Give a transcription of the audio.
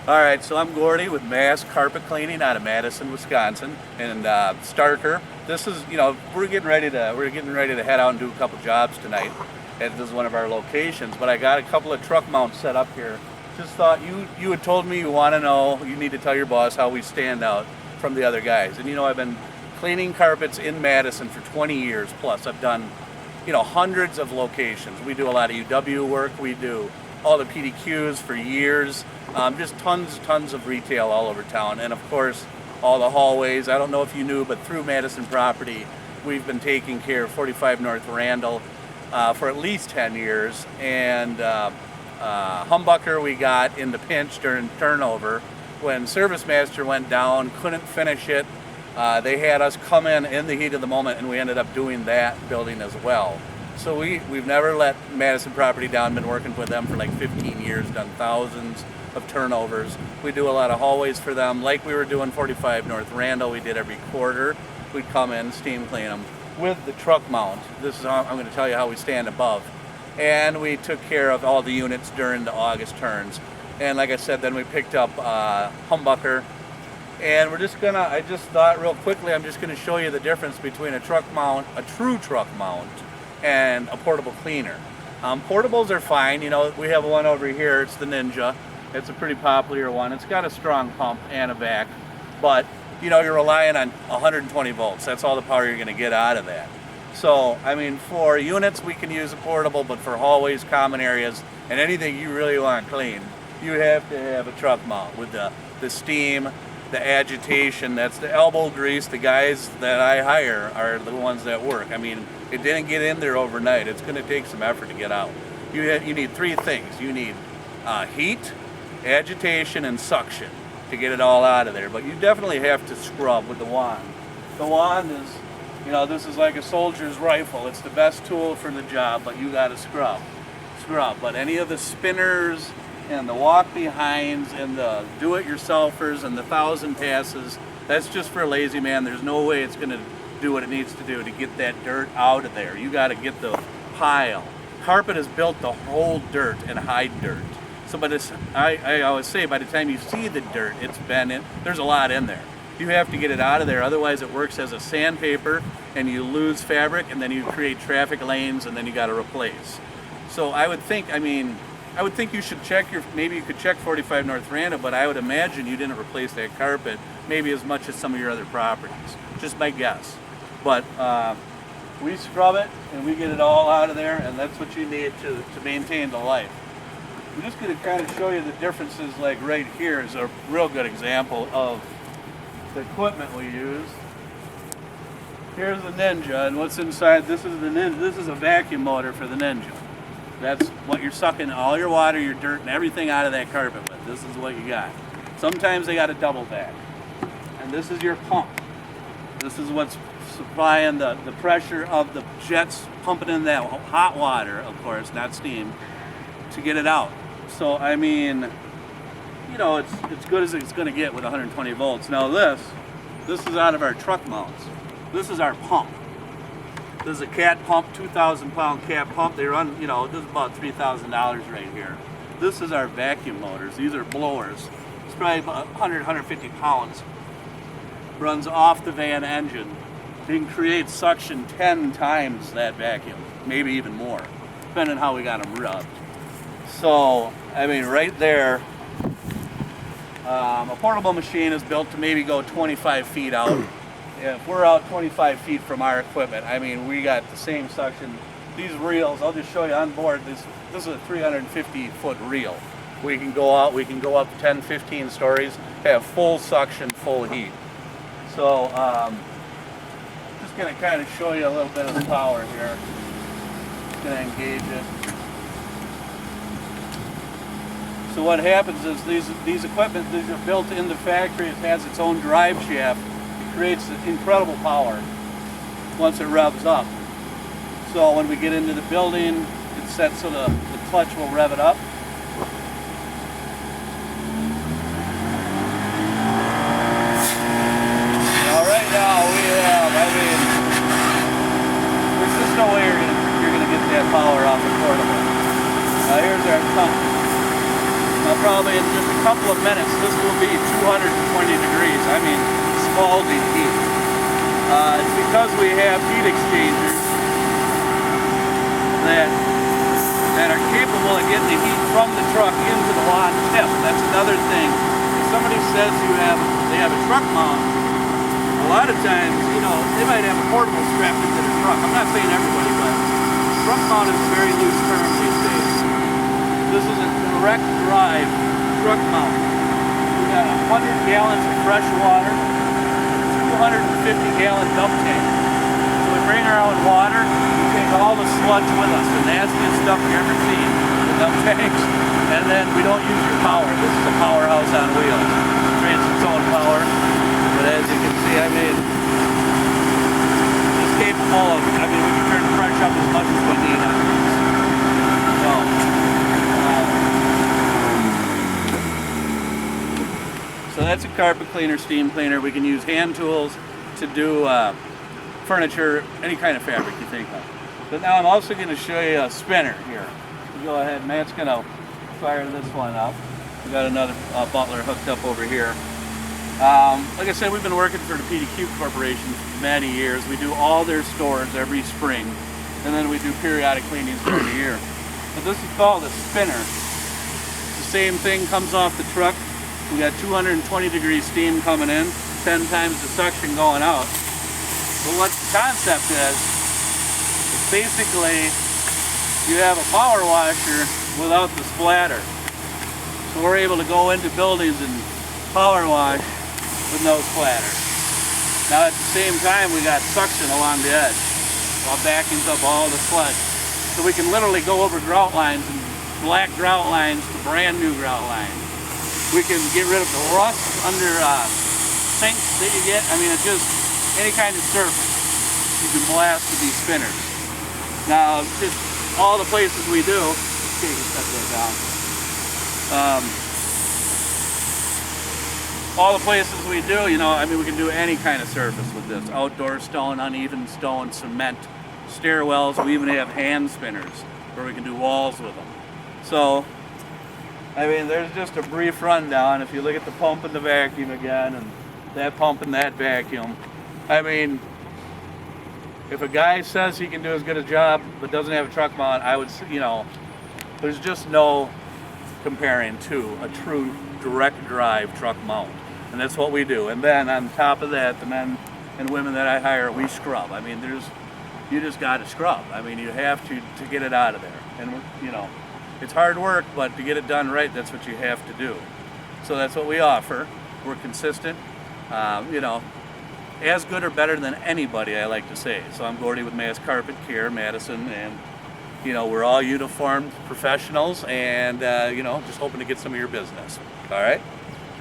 All right, so I'm Gordy with Mass Carpet Cleaning out of Madison, Wisconsin, and Starker. This is, we're getting ready to head out and do a couple jobs tonight. And this is one of our locations, but I got a couple of truck mounts set up here. Just thought you had told me you want to know, you need to tell your boss how we stand out from the other guys. And I've been cleaning carpets in Madison for 20 years plus. I've done, hundreds of locations. We do a lot of UW work. We do all the PDQs for years. Just tons of retail all over town. And of course, all the hallways. I don't know if you knew, but through Madison Property, we've been taking care of 45 North Randall for at least 10 years. And Humbucker we got in the pinch during turnover. When Service Master went down, couldn't finish it. They had us come in the heat of the moment, and we ended up doing that building as well. So we've never let Madison Property down, been working with them for like 15 years, done thousands of turnovers. We do a lot of hallways for them, like we were doing 45 North Randall. We did every quarter. We'd come in, steam clean them with the truck mount. This is how I'm going to tell you how we stand above. And we took care of all the units during the August turns. And like I said, then we picked up Humbucker. And I just thought real quickly, I'm just gonna show you the difference between a truck mount, a true truck mount, and a portable cleaner. Portables are fine. We have one over here. It's the Ninja. It's a pretty popular one. It's got a strong pump and a vac, but you're relying on 120 volts. That's all the power you're gonna get out of that. So, for units, we can use a portable, but for hallways, common areas, and anything you really want clean, you have to have a truck mount with the steam, the agitation. That's the elbow grease. The guys that I hire are the ones that work. It didn't get in there overnight. It's going to take some effort to get out. You need three things. You need heat, agitation, and suction to get it all out of there. But you definitely have to scrub with the wand. The wand is, this is like a soldier's rifle. It's the best tool for the job, but you got to scrub. But any of the spinners and the walk behinds and the do-it-yourselfers and the 1,000 passes, that's just for a lazy man. There's no way it's going to do what it needs to do to get that dirt out of there. You got to get the pile. Carpet is built to hold dirt and hide dirt. So, I always say, by the time you see the dirt, it's been in. There's a lot in there. You have to get it out of there. Otherwise, it works as a sandpaper, and you lose fabric, and then you create traffic lanes, and then you got to replace. So I would think you should maybe you could check 45 North Randall, but I would imagine you didn't replace that carpet maybe as much as some of your other properties. Just my guess. But we scrub it and we get it all out of there, and that's what you need to maintain the life. I'm just going to kind of show you the differences. Like right here is a real good example of the equipment we use. Here's the Ninja, and what's inside, this is the Ninja. This is a vacuum motor for the Ninja. That's what you're sucking all your water, your dirt, and everything out of that carpet with. This is what you got. Sometimes they got a double vac. And this is your pump. This is what's supplying the pressure of the jets pumping in that hot water, of course, not steam, to get it out. So, it's good as it's going to get with 120 volts. Now this is out of our truck mounts. This is our pump. This is a cat pump, 2,000-pound cat pump. They run, this is about $3,000 right here. This is our vacuum motors. These are blowers. It's probably about 150 pounds. Runs off the van engine. They can create suction 10 times that vacuum, maybe even more, depending on how we got them rubbed. So, right there, a portable machine is built to maybe go 25 feet out. If we're out 25 feet from our equipment, we got the same suction. These reels, I'll just show you on board, this is a 350-foot reel. We can go out, we can go up 10, 15 stories, have full suction, full heat. So, just going to kind of show you a little bit of the power here. Just going to engage it. So what happens is these equipment, these are built in the factory. It has its own drive shaft. Creates incredible power once it revs up. So when we get into the building, it's set so the clutch will rev it up. Now right now we have, there's just no way you're gonna get that power off the portable. Now here's our pump. Now probably in just a couple of minutes, this will be 220 degrees. I mean, scalding heat. It's because we have heat exchangers that are capable of getting the heat from the truck into the lawn tip. That's another thing. If somebody says they have a truck mount, a lot of times, you know, they might have a portable strapped into the truck. I'm not saying everybody, but truck mount is a very loose term these days. This is a direct drive truck mount. We got 100 gallons of fresh water, 250-gallon dump tank. So we bring our own water, we take all the sludge with us, the nastiest stuff you ever seen, the dump tanks, and then we don't use your power. This is a powerhouse on wheels. It creates its own power, but as you can see, I mean, it's capable of, I mean, we can turn the pressure up as much as we need on this. So that's a carpet cleaner, steam cleaner. We can use hand tools to do furniture, any kind of fabric you think of. But now I'm also going to show you a spinner here. Go ahead, Matt's going to fire this one up. We got another Butler hooked up over here. Like I said, we've been working for the PDQ Corporation for many years. We do all their stores every spring, and then we do periodic cleanings during the year. But this is called a spinner. The same thing comes off the truck. We got 220 degrees steam coming in, 10 times the suction going out. But what the concept is basically you have a power washer without the splatter. So we're able to go into buildings and power wash with no splatter. Now at the same time we got suction along the edge while vacuums up all the sludge. So we can literally go over grout lines and black grout lines to brand new grout lines. We can get rid of the rust under sinks that you get. I mean, it's just any kind of surface you can blast with these spinners. Now, just all the places we do, okay, you can set that down. All the places we do, you know, I mean, we can do any kind of surface with this. Outdoor stone, uneven stone, cement, stairwells. We even have hand spinners where we can do walls with them. So, I mean, there's just a brief rundown. If you look at the pump and the vacuum again, and that pump and that vacuum, I mean, if a guy says he can do as good a job but doesn't have a truck mount, I would, you know, there's just no comparing to a true direct drive truck mount. And that's what we do. And then on top of that, the men and women that I hire, we scrub. I mean, you just got to scrub. I mean, you have to get it out of there. And, you know, it's hard work, but to get it done right, that's what you have to do. So that's what we offer. We're consistent, you know, as good or better than anybody, I like to say. So I'm Gordy with Mass Carpet Care, Madison, and, you know, we're all uniformed professionals and, you know, just hoping to get some of your business. All right?